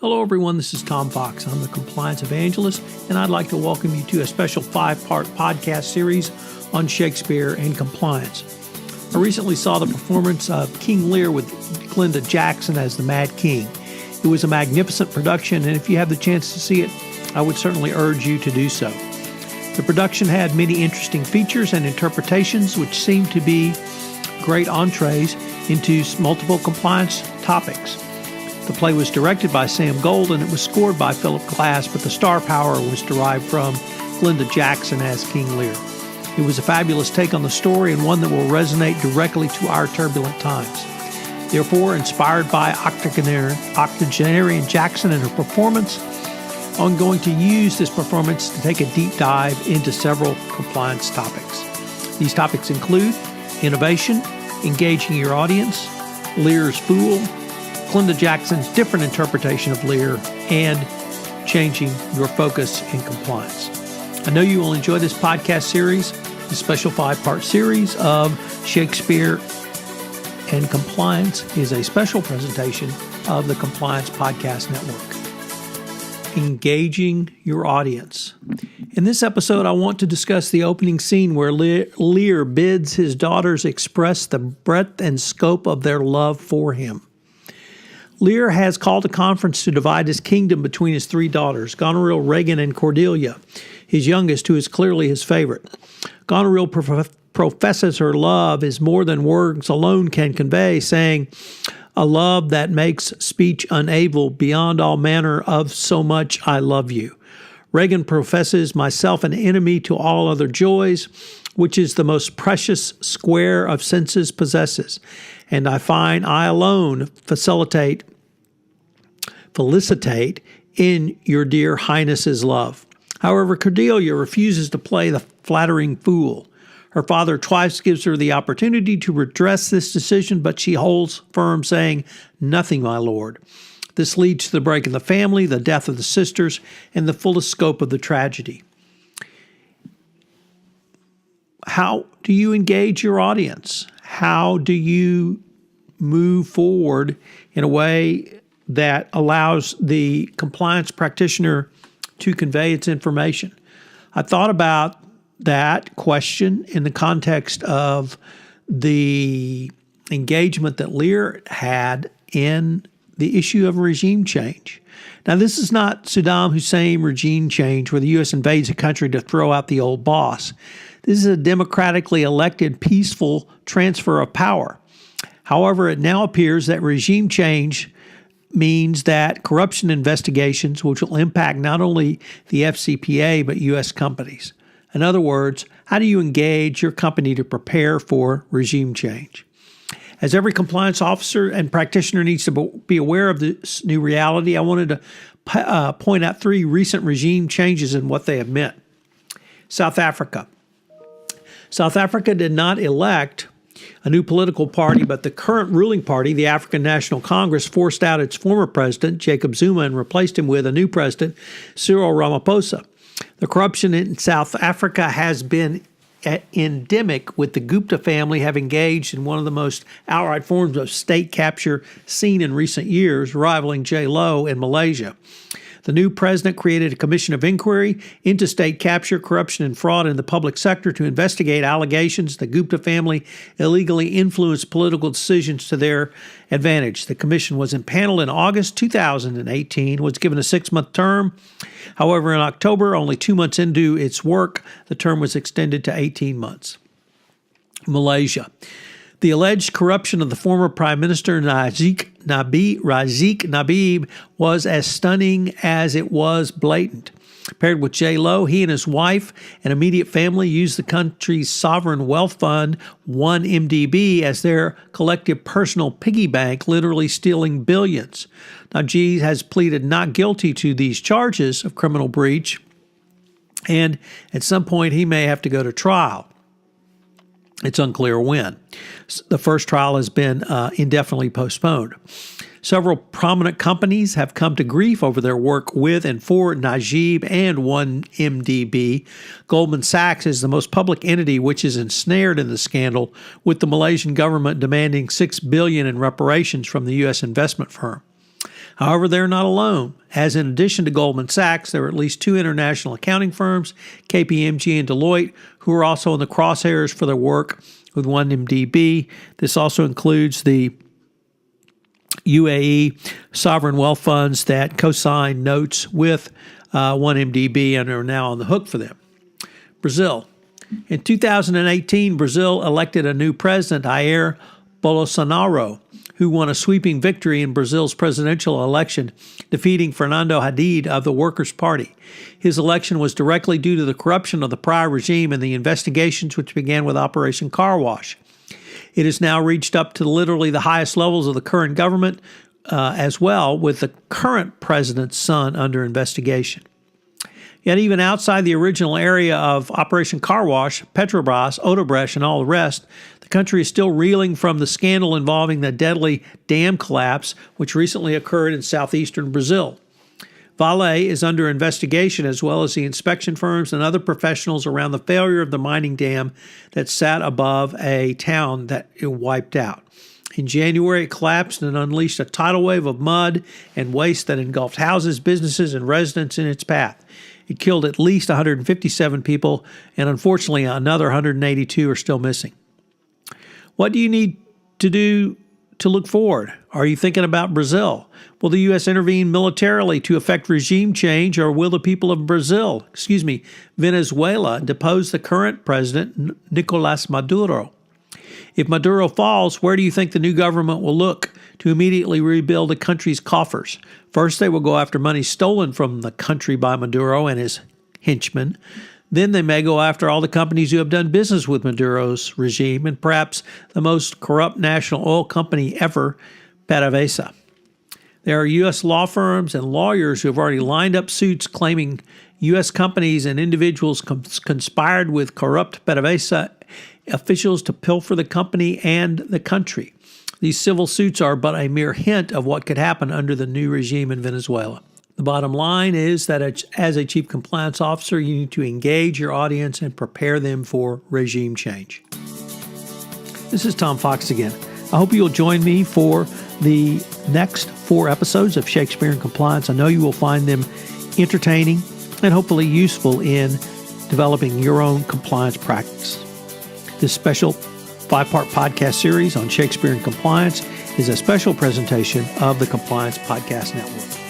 Hello, everyone. This is Tom Fox. I'm the Compliance Evangelist, and I'd like to welcome you to a special 5-part podcast series on Shakespeare and compliance. I recently saw the performance of King Lear with Glenda Jackson as the Mad King. It was a magnificent production, and if you have the chance to see it, I would certainly urge you to do so. The production had many interesting features and interpretations, which seemed to be great entrees into multiple compliance topics. The play was directed by Sam Gold, and it was scored by Phillip Glass, but the star power was derived from Glenda Jackson as King Lear. It was a fabulous take on the story and one that will resonate directly to our turbulent times. Therefore, inspired by octogenarian Jackson and her performance, I'm going to use this performance to take a deep dive into several compliance topics. These topics include innovation, engaging your audience, Lear's fool, Glenda Jackson's different interpretation of Lear, and changing your focus in compliance. I know you will enjoy this podcast series. The special 5-part series of Shakespeare and Compliance is a special presentation of the Compliance Podcast Network. Engaging your audience. In this episode, I want to discuss the opening scene where Lear bids his daughters express the breadth and scope of their love for him. Lear has called a conference to divide his kingdom between his 3 daughters, Goneril, Regan, and Cordelia, his youngest, who is clearly his favorite. Goneril professes her love is more than words alone can convey, saying, "A love that makes speech unable, beyond all manner of so much I love you." Regan professes, "Myself an enemy to all other joys, which is the most precious square of senses possesses, and I find I alone felicitate in your dear highness's love." However, Cordelia refuses to play the flattering fool. Her father twice gives her the opportunity to redress this decision, but she holds firm, saying, "Nothing, my lord." This leads to the break in the family, the death of the sisters, and the fullest scope of the tragedy. How do you engage your audience? How do you move forward in a way that allows the compliance practitioner to convey its information? I thought about that question in the context of the engagement that Lear had in the issue of regime change. Now, this is not Saddam Hussein regime change where the U.S. invades a country to throw out the old boss. This is a democratically elected, peaceful transfer of power. However, it now appears that regime change means that corruption investigations, which will impact not only the FCPA, but U.S. companies. In other words, how do you engage your company to prepare for regime change? As every compliance officer and practitioner needs to be aware of this new reality, I wanted to point out 3 recent regime changes and what they have meant. South Africa. South Africa did not elect a new political party, but the current ruling party, the African National Congress, forced out its former president, Jacob Zuma, and replaced him with a new president, Cyril Ramaphosa. The corruption in South Africa has been endemic, with the Gupta family having engaged in one of the most outright forms of state capture seen in recent years, rivaling J-Lo in Malaysia. The new president created a commission of inquiry into state capture, corruption, and fraud in the public sector to investigate allegations the Gupta family illegally influenced political decisions to their advantage. The commission was impaneled in August 2018, was given a 6-month term. However, in October, only 2 months into its work, the term was extended to 18 months. Malaysia. The alleged corruption of the former Prime Minister Razik Nabil was as stunning as it was blatant. Paired with J-Lo, he and his wife and immediate family used the country's sovereign wealth fund, 1MDB, as their collective personal piggy bank, literally stealing billions. Najib has pleaded not guilty to these charges of criminal breach, and at some point he may have to go to trial. It's unclear when. The first trial has been indefinitely postponed. Several prominent companies have come to grief over their work with and for Najib and 1MDB. Goldman Sachs is the most public entity which is ensnared in the scandal, with the Malaysian government demanding $6 billion in reparations from the U.S. investment firm. However, they're not alone, as in addition to Goldman Sachs, there are at least 2 international accounting firms, KPMG and Deloitte, who are also in the crosshairs for their work with 1MDB. This also includes the UAE sovereign wealth funds that co-signed notes with 1MDB and are now on the hook for them. Brazil. In 2018, Brazil elected a new president, Jair Bolsonaro, who won a sweeping victory in Brazil's presidential election, defeating Fernando Haddad of the Workers' Party. His election was directly due to the corruption of the prior regime and the investigations which began with Operation Car Wash. It has now reached up to literally the highest levels of the current government as well, with the current president's son under investigation. Yet even outside the original area of Operation Car Wash, Petrobras, Odebrecht, and all the rest, the country is still reeling from the scandal involving the deadly dam collapse which recently occurred in southeastern Brazil. Vale is under investigation, as well as the inspection firms and other professionals, around the failure of the mining dam that sat above a town that it wiped out. In January, it collapsed and unleashed a tidal wave of mud and waste that engulfed houses, businesses, and residents in its path. It killed at least 157 people, and unfortunately, another 182 are still missing. What do you need to do to look forward? Are you thinking about Brazil? Will the U.S. intervene militarily to effect regime change, or will the people of Venezuela, depose the current president, Nicolas Maduro? If Maduro falls, where do you think the new government will look to immediately rebuild the country's coffers? First, they will go after money stolen from the country by Maduro and his henchmen. Then they may go after all the companies who have done business with Maduro's regime, and perhaps the most corrupt national oil company ever, PDVSA. There are U.S. law firms and lawyers who have already lined up suits claiming U.S. companies and individuals conspired with corrupt PDVSA officials to pilfer the company and the country. These civil suits are but a mere hint of what could happen under the new regime in Venezuela. The bottom line is that as a chief compliance officer, you need to engage your audience and prepare them for regime change. This is Tom Fox again. I hope you'll join me for the next 4 episodes of Shakespeare in Compliance. I know you will find them entertaining and hopefully useful in developing your own compliance practice. This special 5-part podcast series on Shakespeare in Compliance is a special presentation of the Compliance Podcast Network.